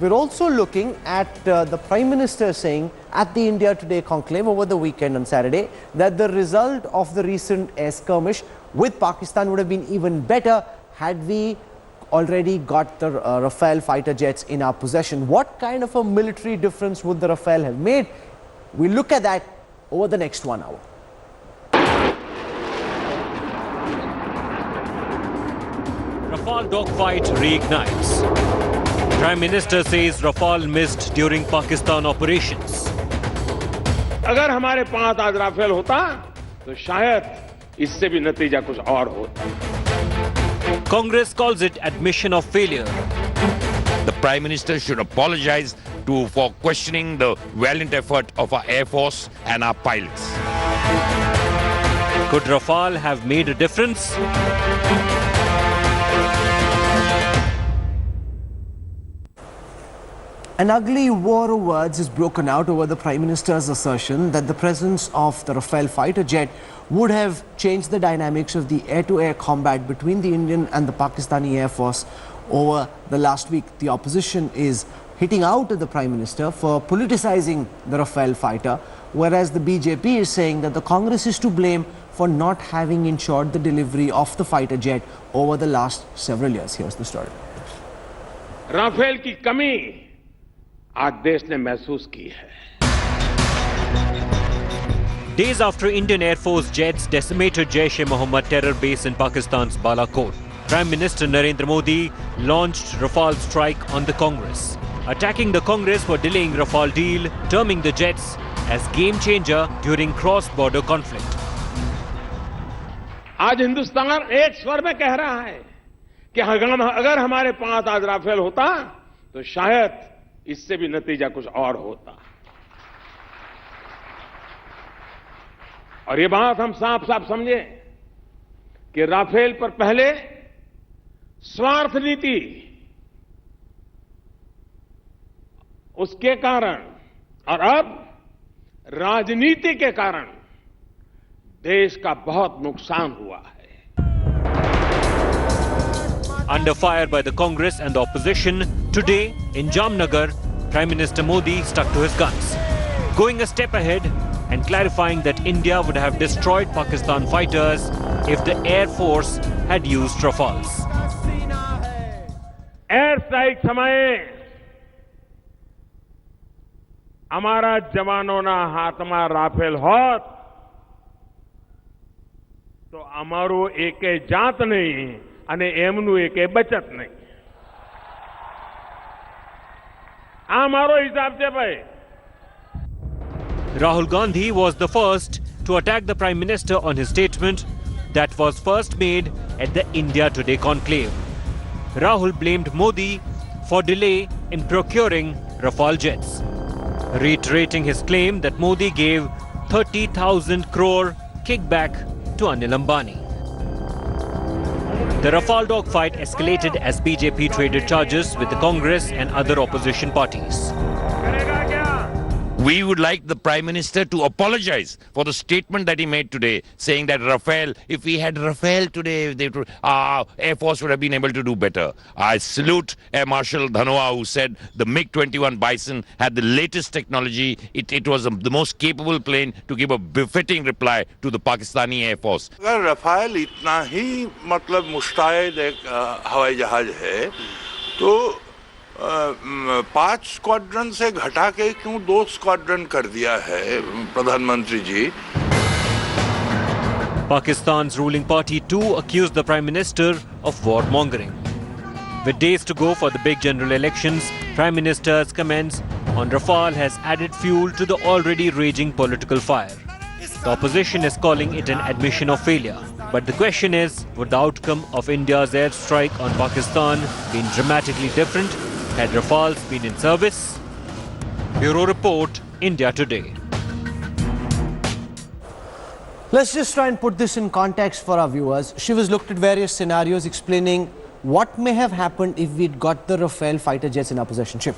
We're also looking at the Prime Minister saying at the India Today Conclave over the weekend on Saturday that the result of the recent air skirmish with Pakistan would have been even better had we already got the Rafale fighter jets in our possession. What kind of a military difference would the Rafale have made? We'll look at that over the next 1 hour. Rafale dogfight reignites. Prime Minister says Rafale missed during Pakistan operations. अगर हमारे पास आज Rafale होता तो शायद इससे भी नतीजा कुछ और होता. Congress calls it admission of failure. The Prime Minister should apologize for questioning the valiant effort of our Air Force and our pilots. Could Rafale have made a difference? An ugly war of words is broken out over the Prime Minister's assertion that the presence of the Rafale fighter jet would have changed the dynamics of the air-to-air combat between the Indian and the Pakistani Air Force over the last week. The opposition is hitting out at the Prime Minister for politicizing the Rafale fighter, whereas the BJP is saying that the Congress is to blame for not having ensured the delivery of the fighter jet over the last several years. Here's the story. Rafale की कमी आज देश ने महसूस की है. Days after Indian Air Force jets decimated Jaish-e-Mohammed terror base in Pakistan's Balakot, Prime Minister Narendra Modi launched Rafale strike on the Congress, attacking the Congress for delaying Rafale deal, terming the jets as game changer during cross-border conflict. आज हिंदुस्तान एक स्वर में कह रहा है कि अगर हमारे पास आज राफेल होता तो शायद इससे भी नतीजा कुछ और होता. और ये बात हम साफ साफ समझे कि राफेल पर पहले स्वार्थ नीति, उसके कारण और अब राजनीति के कारण देश का बहुत नुकसान हुआ है. Under fire by the Congress and the opposition, today in Jamnagar, Prime Minister Modi stuck to his guns, going a step ahead and clarifying that India would have destroyed Pakistan fighters if the Air Force had used Rafales. Air strike समय हमारा जवानों हाथ में Rafale होत तो अमारो एके जात नहीं અને એમનું એકે બચત નહીં. આ મારો હિસાબ છે ભાઈ. Rahul Gandhi was the first to attack the Prime Minister on his statement that was first made at the India Today Conclave. Rahul blamed Modi for delay in procuring Rafale jets, reiterating his claim that Modi gave 30,000 crore kickback to Anil Ambani. The Rafale dogfight escalated as BJP traded charges with the Congress and other opposition parties. We would like the Prime Minister to apologize for the statement that he made today, saying that Rafale, if we had Rafale today, our Air Force would have been able to do better. I salute Air Marshal Dhanwa, who said the MiG-21 Bison had the latest technology. It was the most capable plane to give a befitting reply to the Pakistani Air Force. अगर Rafale इतना ही मतलब मुस्तैद एक हवाई जहाज है तो 5 squadron से घटा के क्यों 2 स्क्वाड्रन कर दिया है प्रधानमंत्री जी. Pakistan's ruling party too accused the Prime Minister of warmongering. With days to go for the big general elections, Prime Minister's comments on Rafale has added fuel to the already raging political fire. The opposition is calling it an admission of failure. But the question is, would the outcome of India's airstrike on Pakistan been dramatically different had Rafales been in service? Bureau Report, India Today. Let's just try and put this in context for our viewers. Shiv has looked at various scenarios explaining what may have happened if we'd got the Rafale fighter jets in our possession. Shiv.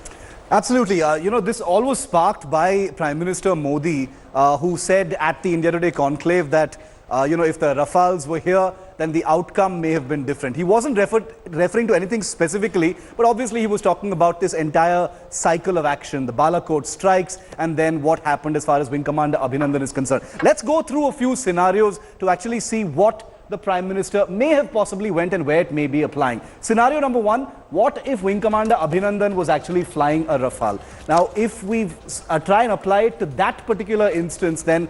Absolutely. This all was sparked by Prime Minister Modi, who said at the India Today Conclave that, if the Rafales were here, then the outcome may have been different. He wasn't referring to anything specifically, but obviously he was talking about this entire cycle of action, the Balakot strikes, and then what happened as far as Wing Commander Abhinandan is concerned. Let's go through a few scenarios to actually see what the Prime Minister may have possibly went and where it may be applying. Scenario number one, what if Wing Commander Abhinandan was actually flying a Rafale? Now, if we try and apply it to that particular instance, then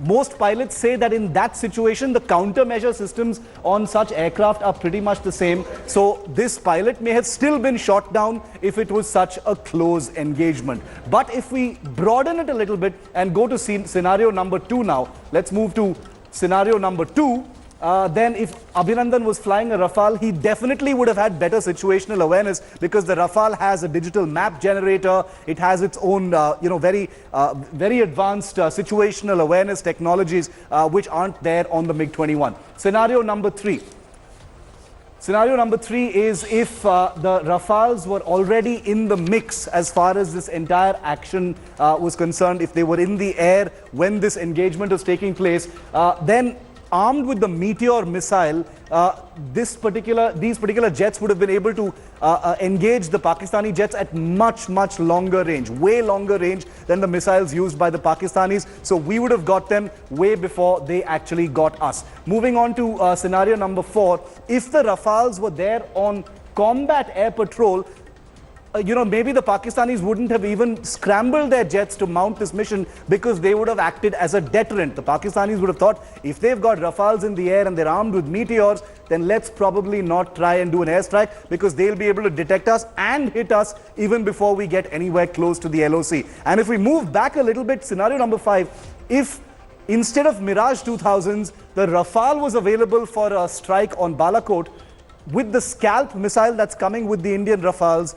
most pilots say that in that situation, the countermeasure systems on such aircraft are pretty much the same. So this pilot may have still been shot down if it was such a close engagement. But if we broaden it a little bit and go to scenario number two now, let's move to scenario number two. Then if Abhinandan was flying a Rafale, he definitely would have had better situational awareness, because the Rafale has a digital map generator. It has its own, very advanced situational awareness technologies, which aren't there on the MiG-21. Scenario number three. Scenario number three is if the Rafales were already in the mix as far as this entire action was concerned, if they were in the air when this engagement was taking place, then armed with the Meteor missile, these particular jets would have been able to engage the Pakistani jets at much longer range, way longer range than the missiles used by the Pakistanis. So we would have got them way before they actually got us. Moving on to scenario number four, if the Rafales were there on combat air patrol, maybe the Pakistanis wouldn't have even scrambled their jets to mount this mission, because they would have acted as a deterrent. The Pakistanis would have thought, if they've got Rafales in the air and they're armed with Meteors, then let's probably not try and do an airstrike, because they'll be able to detect us and hit us even before we get anywhere close to the LOC. And if we move back a little bit, scenario number five, if instead of Mirage 2000s, the Rafale was available for a strike on Balakot, with the Scalp missile that's coming with the Indian Rafales,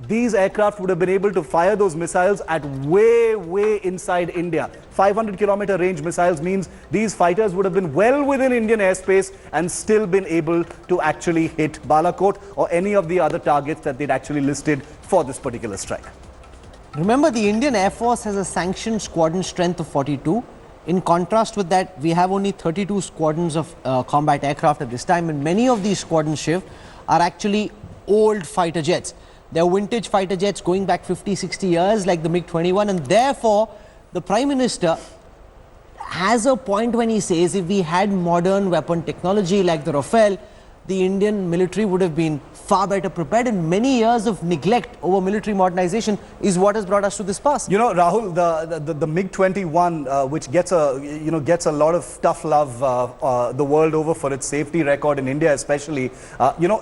these aircraft would have been able to fire those missiles at way inside India. 500-kilometer range missiles means these fighters would have been well within Indian airspace and still been able to actually hit Balakot or any of the other targets that they'd actually listed for this particular strike. Remember, the Indian Air Force has a sanctioned squadron strength of 42. In contrast with that, we have only 32 squadrons of combat aircraft at this time, and many of these squadrons, Shiv, are actually old fighter jets. They're vintage fighter jets going back 50, 60 years, like the MiG-21, and therefore the Prime Minister has a point when he says if we had modern weapon technology like the Rafale, the Indian military would have been far better prepared, and many years of neglect over military modernization is what has brought us to this pass. Rahul, the MiG-21, which gets a lot of tough love the world over for its safety record, in India especially,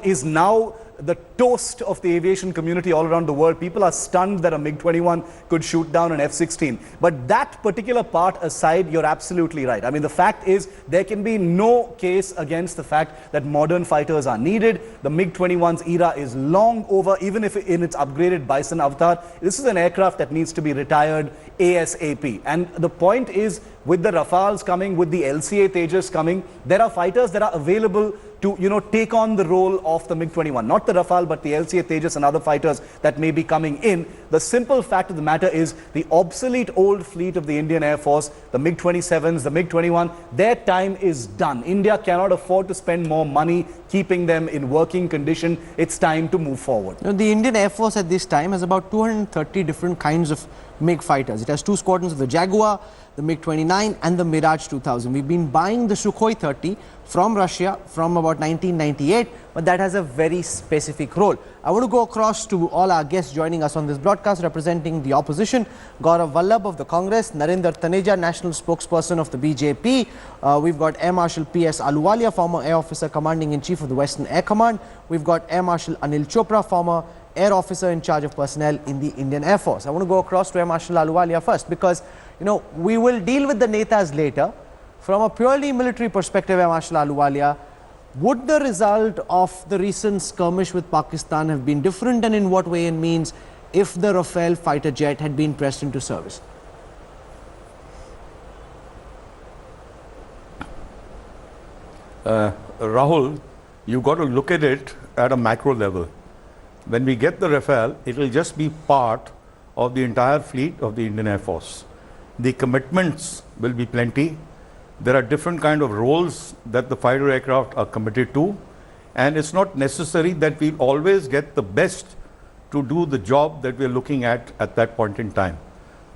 is now the toast of the aviation community all around the world. People are stunned that a MiG-21 could shoot down an F-16. But that particular part aside, you're absolutely right. I mean, the fact is, there can be no case against the fact that modern fighters are needed. The MiG-21's era is long over, even if in its upgraded Bison avatar. This is an aircraft that needs to be retired ASAP. And the point is, with the Rafales coming, with the LCA Tejas coming, there are fighters that are available to, take on the role of the MiG-21. Not the Rafale, but the LCA Tejas and other fighters that may be coming in. The simple fact of the matter is, the obsolete old fleet of the Indian Air Force, the MiG-27s, the MiG-21, their time is done. India cannot afford to spend more money keeping them in working condition. It's time to move forward. The Indian Air Force at this time has about 230 different kinds of MiG fighters. It has two squadrons of the Jaguar, the MiG-29 and the Mirage 2000. We've been buying the Sukhoi 30 from Russia from about 1998, but that has a very specific role. I want to go across to all our guests joining us on this broadcast, representing the opposition. Gaurav Vallabh of the Congress, Narendra Taneja, national spokesperson of the BJP. We've got Air Marshal P.S. Ahluwalia, former Air Officer Commanding-in-Chief of the Western Air Command. We've got Air Marshal Anil Chopra, former Air Officer in charge of personnel in the Indian Air Force. I want to go across to Air Marshal Ahluwalia first, because we will deal with the netas later. From a purely military perspective, Air Marshal Ahluwalia, would the result of the recent skirmish with Pakistan have been different, and in what way it means if the Rafale fighter jet had been pressed into service? Rahul, you got to look at it at a macro level. When we get the Rafale, it will just be part of the entire fleet of the Indian Air Force. The commitments will be plenty. There are different kind of roles that the fighter aircraft are committed to, and it's not necessary that we always get the best to do the job that we're looking at that point in time.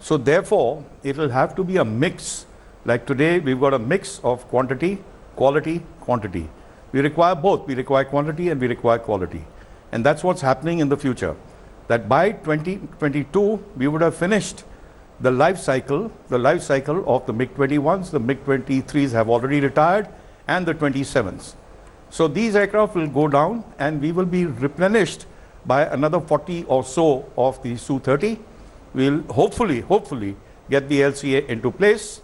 So therefore, it will have to be a mix. Like today, we've got a mix of quantity, quality, quantity. We require both. We require quantity and we require quality. And that's what's happening in the future. That by 2022, we would have finished the life cycle of the MiG-21s. The MiG-23s have already retired, and the 27s. So these aircraft will go down, and we will be replenished by another 40 or so of the Su-30. We'll hopefully get the LCA into place,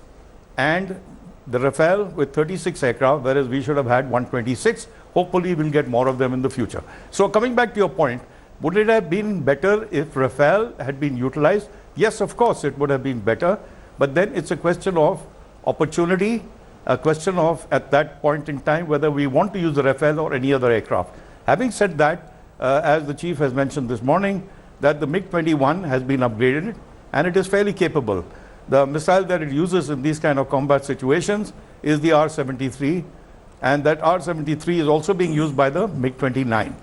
and the Rafale with 36 aircraft, whereas we should have had 126. Hopefully we'll get more of them in the future. So coming back to your point, would it have been better if Rafale had been utilized? Yes, of course it would have been better, but then it's a question of opportunity, a question of at that point in time whether we want to use the Rafale or any other aircraft. Having said that, as the Chief has mentioned this morning, that the MiG-21 has been upgraded and it is fairly capable. The missile that it uses in these kind of combat situations is the R-73, and that R-73 is also being used by the MiG-29.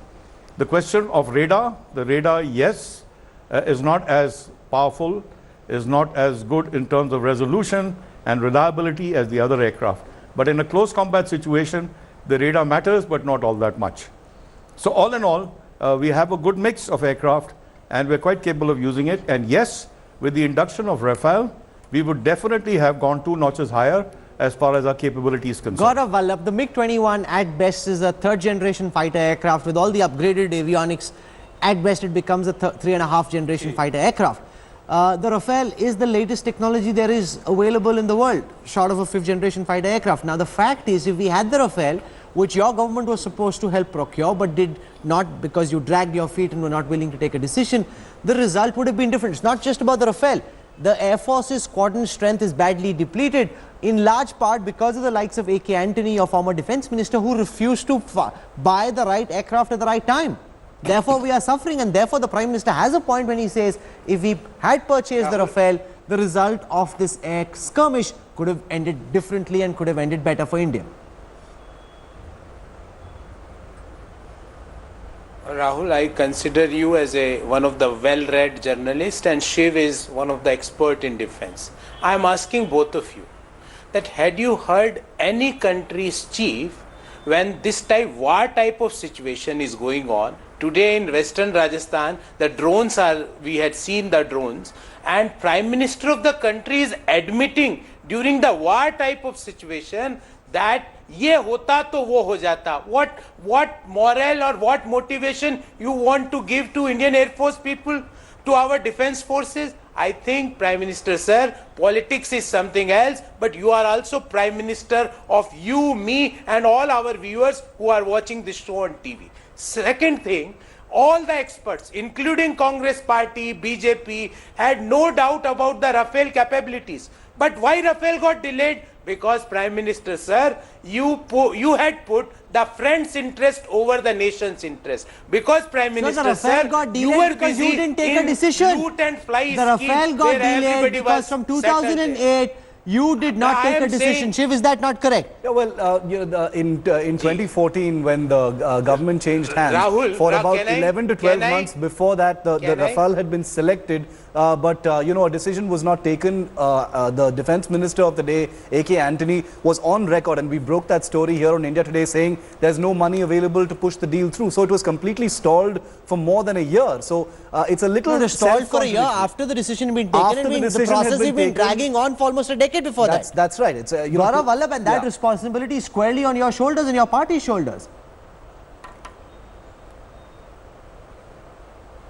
The question of radar, the radar, yes, is not as powerful, is not as good in terms of resolution and reliability as the other aircraft. But in a close combat situation, the radar matters, but not all that much. So all in all, we have a good mix of aircraft, and we're quite capable of using it. And yes, with the induction of Rafale, we would definitely have gone 2 notches higher as far as our capability is concerned. Gaurav Vallabh, the MiG-21 at best is a third-generation fighter aircraft with all the upgraded avionics. At best, it becomes a 3.5-generation fighter aircraft. The Rafale is the latest technology there is available in the world, short of a 5th-generation fighter aircraft. Now, the fact is, if we had the Rafale, which your government was supposed to help procure, but did not because you dragged your feet and were not willing to take a decision, the result would have been different. It's not just about the Rafale. The Air Force's squadron strength is badly depleted, in large part because of the likes of A.K. Antony, your former defense minister, who refused to buy the right aircraft at the right time. Therefore, we are suffering, and therefore the Prime Minister has a point when he says if we had purchased the Rafale, the result of this air skirmish could have ended differently and could have ended better for India. Rahul, I consider you as one of the well-read journalists, and Shiv is one of the expert in defense. I am asking both of you that had you heard any country's chief when this war type of situation is going on? Today in Western Rajasthan, the drones we had seen the drones, and Prime Minister of the country is admitting during the war type of situation that ये होता तो वो हो जाता. What morale or what motivation you want to give to Indian Air Force people, to our defense forces? I think, Prime Minister sir, politics is something else, but you are also Prime Minister of you, me and all our viewers who are watching this show on TV. Second thing, all the experts, including Congress Party, BJP, had no doubt about the Rafale capabilities. But why Rafale got delayed? Because Prime Minister sir, you had put the friend's interest over the nation's interest. Because Prime Minister sir, you were busy you didn't take a decision. Loot and fly the Rafale got delayed because from 2008 you did not take a decision. Shiv, is that not correct? Yeah, well, in 2014, when the government changed hands, Rahul, for about 11 to 12 months before that, the Rafale had been selected, but a decision was not taken. The defense minister of the day, A.K. Antony, was on record, and we broke that story here on India Today, saying there's no money available to push the deal through. So it was completely stalled for more than a year. So it's a little stalled for a year after the decision had been taken. The process had been dragging on for almost a decade before that. That's right. It's Gaurav Vallabh, and that responsibility is squarely on your shoulders and your party's shoulders.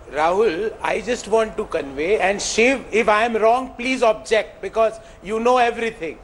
Rahul, I just want to convey, and Shiv, if I am wrong, please object, because you know everything.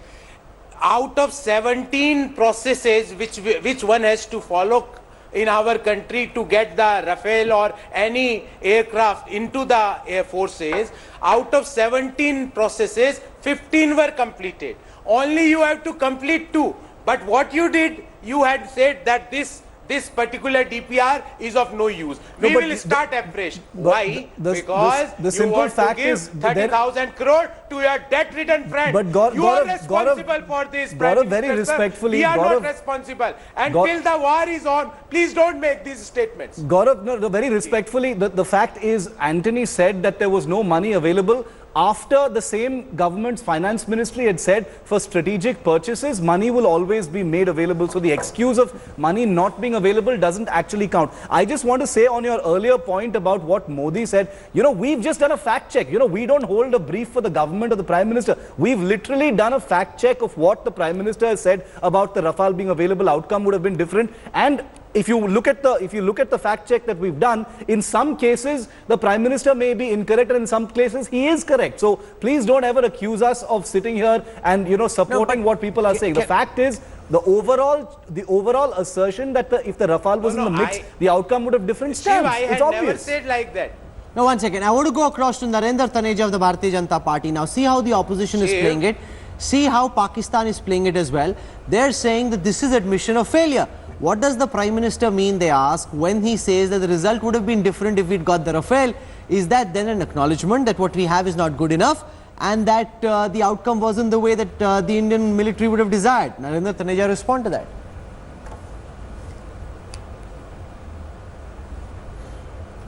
Out of 17 processes which one has to follow in our country to get the Rafale or any aircraft into the air forces, out of 17 processes, 15 were completed. Only you have to complete 2. But what you did, you had said that this this particular DPR is of no use. No, We but will start afresh. but Why? Because the you simple want to fact give is 30,000 crore to your debt-ridden friend. But You are responsible for this, Prime Gaurav, very Minister, sir. respectfully, We are Gaurav- not responsible. And Gaurav- till the war is on, please don't make these statements. Gaurav, no, very respectfully, the fact is Antony said that there was no money available after the same government's finance ministry had said for strategic purchases, money will always be made available. So the excuse of money not being available doesn't actually count. I just want to say on your earlier point about what Modi said, you know, we've just done a fact check. You know, we don't hold a brief for the government or the Prime Minister. We've literally done a fact check of what the Prime Minister has said about the Rafale being available. Outcome would have been different. And if you look at the fact check that we've done, in some cases the Prime Minister may be incorrect, and in some cases he is correct. So please don't ever accuse us of sitting here and, you know, supporting what people are saying. The fact is, the overall assertion that if the Rafale was in the mix, the outcome would have different Shiv, stamps. I It's had obvious. never said like that. Now, one second. I want to go across to Narendra Taneja of the Bharatiya Janata Party. Now, see how the opposition is playing it. See how Pakistan is playing it as well. They're saying that this is admission of failure. What does the Prime Minister mean, they ask, when he says that the result would have been different if we'd got the Rafale? Is that then an acknowledgement that what we have is not good enough and that the outcome wasn't the way that the Indian military would have desired? Narendra Taneja, respond to that.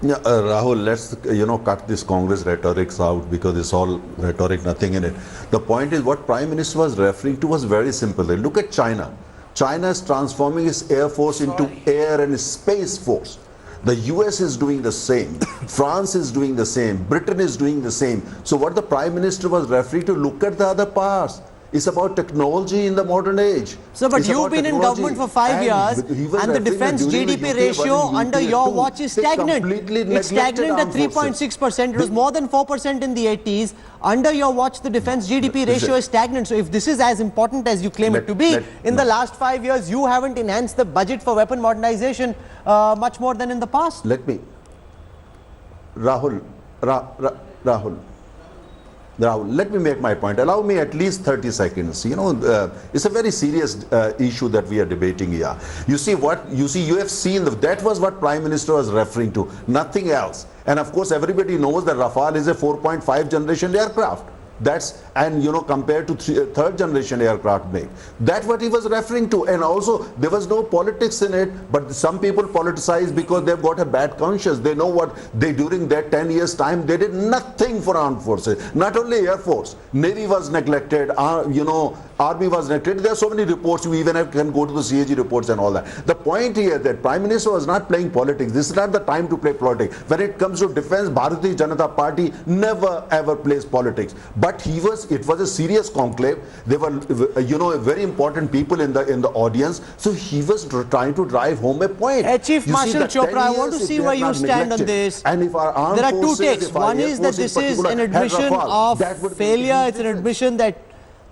Yeah, Rahul, let's cut this Congress rhetorics out because it's all rhetoric, nothing in it. The point is what Prime Minister was referring to was very simple. Look at China. China is transforming its air force into air and space force. The US is doing the same. France is doing the same. Britain is doing the same. So what the Prime Minister was referring to, look at the other parts. It's about technology in the modern age. So, but you've been in government for 5 years and the defense GDP ratio under your watch is stagnant. It's stagnant at 3.6%. It was more than 4% in the 80s. Under your watch, the defense GDP ratio is stagnant. So, if this is as important as you claim it to be, in the last 5 years, you haven't enhanced the budget for weapon modernization much more than in the past. Rahul, let me make my point. Allow me at least 30 seconds. It's a very serious issue that we are debating here. You have seen that was what Prime Minister was referring to, nothing else. And of course, everybody knows that Rafale is a 4.5 generation aircraft. Compared to third generation aircraft make. That's what he was referring to. And also, there was no politics in it, but some people politicize because they've got a bad conscience. They know what during that 10 years time, they did nothing for armed forces. Not only Air Force, Navy was neglected, Army was neglected. There are so many reports, you even can go to the CAG reports and all that. The point here that Prime Minister was not playing politics. This is not the time to play politics. When it comes to defense, Bharatiya Janata Party never ever plays politics. But it was a serious conclave. There were, very important people in the audience. So he was trying to drive home a point. Chief Marshal Chopra, I want to see where you stand on this. And if our armed there are two forces, takes. One is that this is an admission of failure. It's an admission that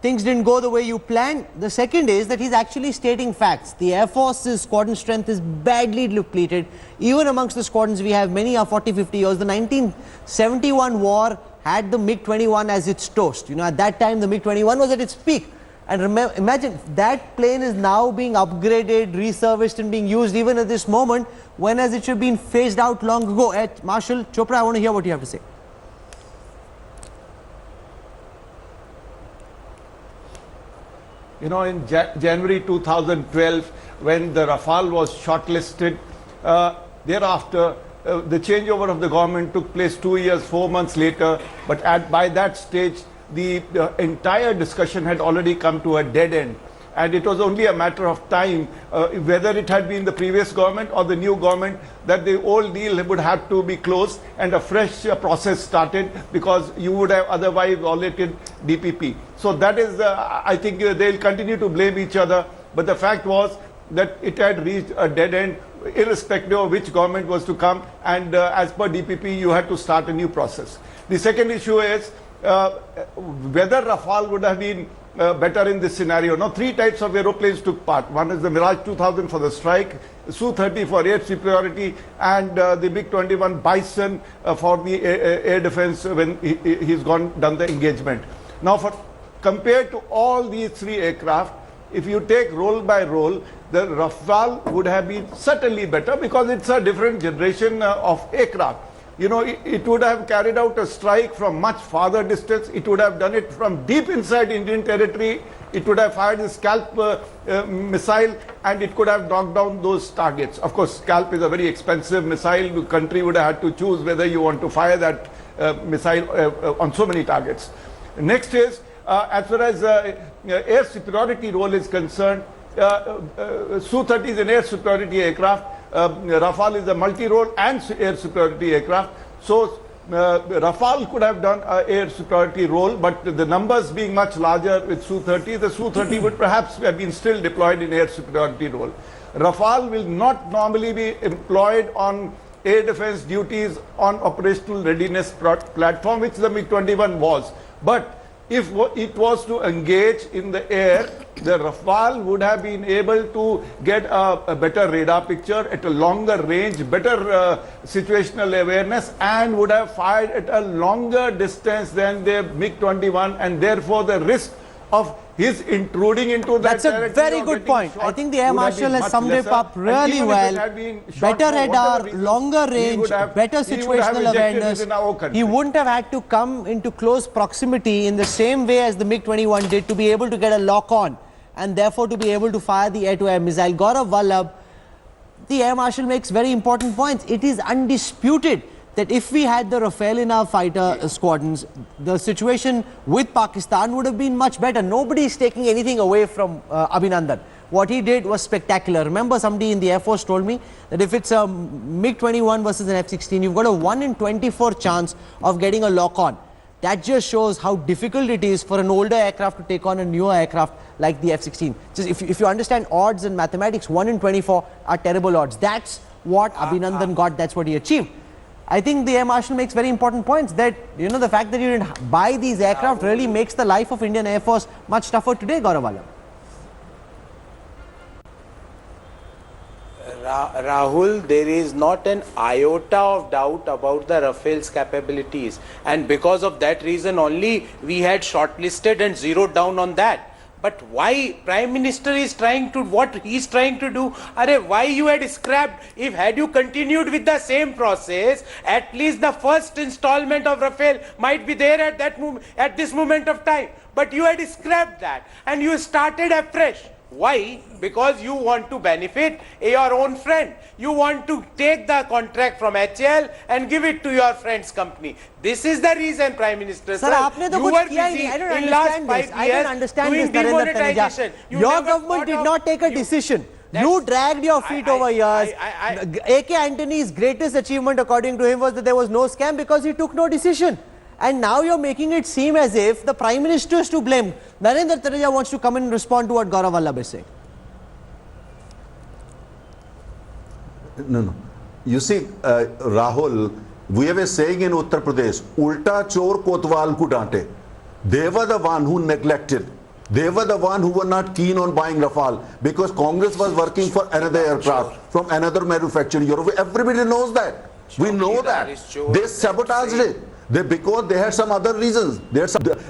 things didn't go the way you planned. The second is that he's actually stating facts. The Air Force's squadron strength is badly depleted. Even amongst the squadrons, we have many are 40, 50 years. The 1971 war had the MiG-21 as its toast. At that time, the MiG-21 was at its peak. And imagine, that plane is now being upgraded, resurfaced and being used even at this moment, when as it should have been phased out long ago. Marshal Chopra, I want to hear what you have to say. In January 2012, when the Rafale was shortlisted, thereafter, the changeover of the government took place 2 years, 4 months later, but by that stage, the entire discussion had already come to a dead end. And it was only a matter of time, whether it had been the previous government or the new government, that the old deal would have to be closed and a fresh process started, because you would have otherwise violated DPP. So that is, I think they'll continue to blame each other. But the fact was that it had reached a dead end, irrespective of which government was to come, and as per DPP, you had to start a new process. The second issue is whether Rafale would have been better in this scenario. Now, three types of aeroplanes took part. One is the Mirage 2000 for the strike, Su-30 for air superiority, and the MiG-21 Bison for the air defense when he's done the engagement. Now, compared to all these three aircraft, if you take role by role, the Rafale would have been certainly better because it's a different generation of aircraft. You know, it would have carried out a strike from much farther distance. It would have done it from deep inside Indian territory. It would have fired the Scalp missile, and it could have knocked down those targets. Of course, Scalp is a very expensive missile. The country would have had to choose whether you want to fire that missile on so many targets. Next is, as far as air superiority role is concerned, Su-30 is an air superiority aircraft. Rafale is a multi-role and air superiority aircraft. So Rafale could have done an air superiority role, but the numbers being much larger with Su-30, the Su-30 would perhaps have been still deployed in air superiority role. Rafale will not normally be employed on air defense duties on operational readiness platform, which the MiG-21 was. But if it was to engage in the air, the Rafale would have been able to get a better radar picture at a longer range, better situational awareness, and would have fired at a longer distance than the MiG-21, and therefore the risk of his intruding into that That's a very good point. I think the Air Marshal has summed it up really well. Better radar, longer range, better situational awareness. He wouldn't have had to come into close proximity in the same way as the MiG-21 did to be able to get a lock on and therefore to be able to fire the air-to-air missile. Gaurav Vallabh, the Air Marshal makes very important points. It is undisputed that if we had the Rafale in our fighter squadrons, the situation with Pakistan would have been much better. Nobody is taking anything away from Abhinandan. What he did was spectacular. Remember, somebody in the Air Force told me that if it's a MiG-21 versus an F-16, you've got a 1 in 24 chance of getting a lock-on. That just shows how difficult it is for an older aircraft to take on a newer aircraft like the F-16. Just if you understand odds and mathematics, 1 in 24 are terrible odds. That's what Abhinandan got. That's what he achieved. I think the Air Marshal makes very important points that, you know, the fact that you didn't buy these aircraft really makes the life of Indian Air Force much tougher today, Gaurav Vallabh. Rahul, there is not an iota of doubt about the Rafale's capabilities, and because of that reason only we had shortlisted and zeroed down on that. But why Prime Minister is trying to, what he's trying to do, why you had scrapped, if had you continued with the same process, at least the first installment of Rafale might be there at that moment, at this moment of time. But you had scrapped that and you started afresh. Why? Because you want to benefit your own friend. You want to take the contract from HAL and give it to your friend's company. This is the reason, Prime Minister. Sir, you were busy in last 5 years. I don't understand this, Narendra Taneja. Your government did not take a decision. You dragged your feet over years. A.K. Antony's greatest achievement, according to him, was that there was no scam because he took no decision. And now you're making it seem as if the Prime Minister is to blame. Narendra Taneja wants to come in and respond to what Gaurav Vallabh is saying. No. You see, Rahul, we were saying in Uttar Pradesh, Ulta Chor Kotwal ko dante. They were the one who neglected. They were the one who were not keen on buying Rafale because Congress was working for another aircraft from another manufacturer. Everybody knows that. We know that. They sabotaged it. Because they had some other reasons.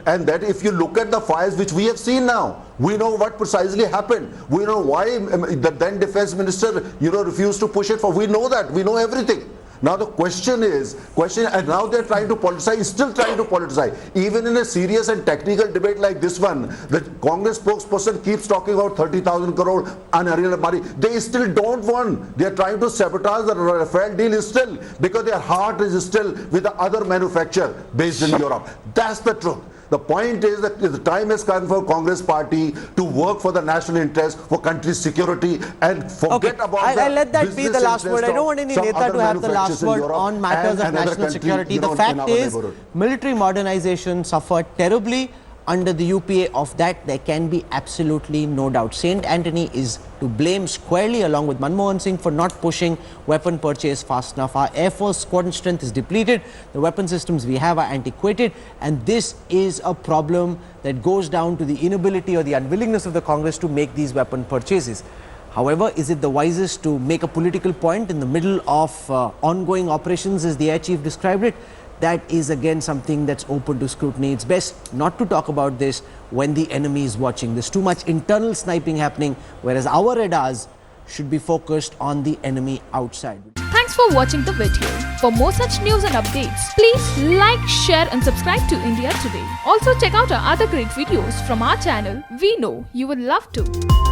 And that if you look at the files which we have seen now, we know what precisely happened. We know why the then defense minister, refused to push it for. We know that. We know everything. Now the question is, and now they're trying to politicize, still trying to politicize. Even in a serious and technical debate like this one, the Congress spokesperson keeps talking about 30,000 crore and Anil Ambani. They still don't want. They're trying to sabotage the Rafale deal still because their heart is still with the other manufacturer based in Europe. That's the truth. The point is that the time has come for Congress party to work for the national interest, for country's security, and forget about I'll let that be the last word. I don't want any Neta to have the last word on matters of national security. The fact is, military modernization suffered terribly under the UPA. Of that, there can be absolutely no doubt. St. Anthony is to blame squarely along with Manmohan Singh for not pushing weapon purchase fast enough. Our Air Force squadron strength is depleted. The weapon systems we have are antiquated. And this is a problem that goes down to the inability or the unwillingness of the Congress to make these weapon purchases. However, is it the wisest to make a political point in the middle of ongoing operations, as the Air Chief described it? that is again something that's open to scrutiny. It's best not to talk about this when the enemy is watching. There's too much internal sniping happening, whereas our radars should be focused on the enemy outside. Thanks for watching the video. For more such news and updates, please like, share and subscribe to India Today. Also check out our other great videos from our channel. We know you will love to.